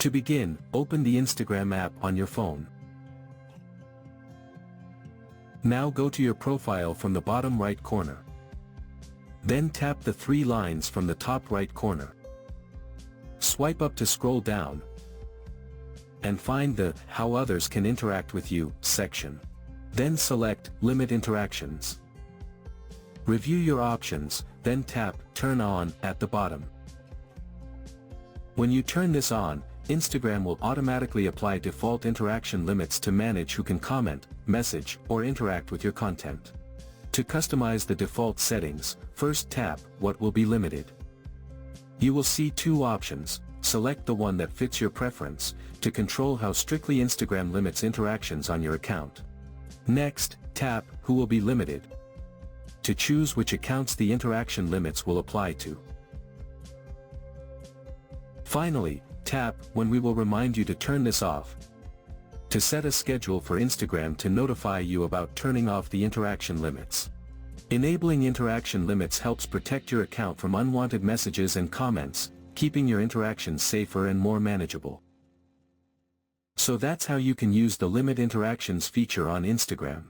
To begin, open the Instagram app on your phone. Now go to your profile from the bottom right corner. Then tap the three lines from the top right corner. Swipe up to scroll down, and find the How Others Can Interact With You section. Then select Limit Interactions. Review your options, then tap Turn On at the bottom. When you turn this on, Instagram will automatically apply default interaction limits to manage who can comment, message, or interact with your content. To customize the default settings, first tap What will be limited. You will see two options. Select the one that fits your preference, to control how strictly Instagram limits interactions on your account. Next, tap Who will be limited, to choose which accounts the interaction limits will apply to. Finally, tap When we will remind you to turn this off, to set a schedule for Instagram to notify you about turning off the interaction limits. Enabling interaction limits helps protect your account from unwanted messages and comments, keeping your interactions safer and more manageable. So that's how you can use the Limit Interactions feature on Instagram.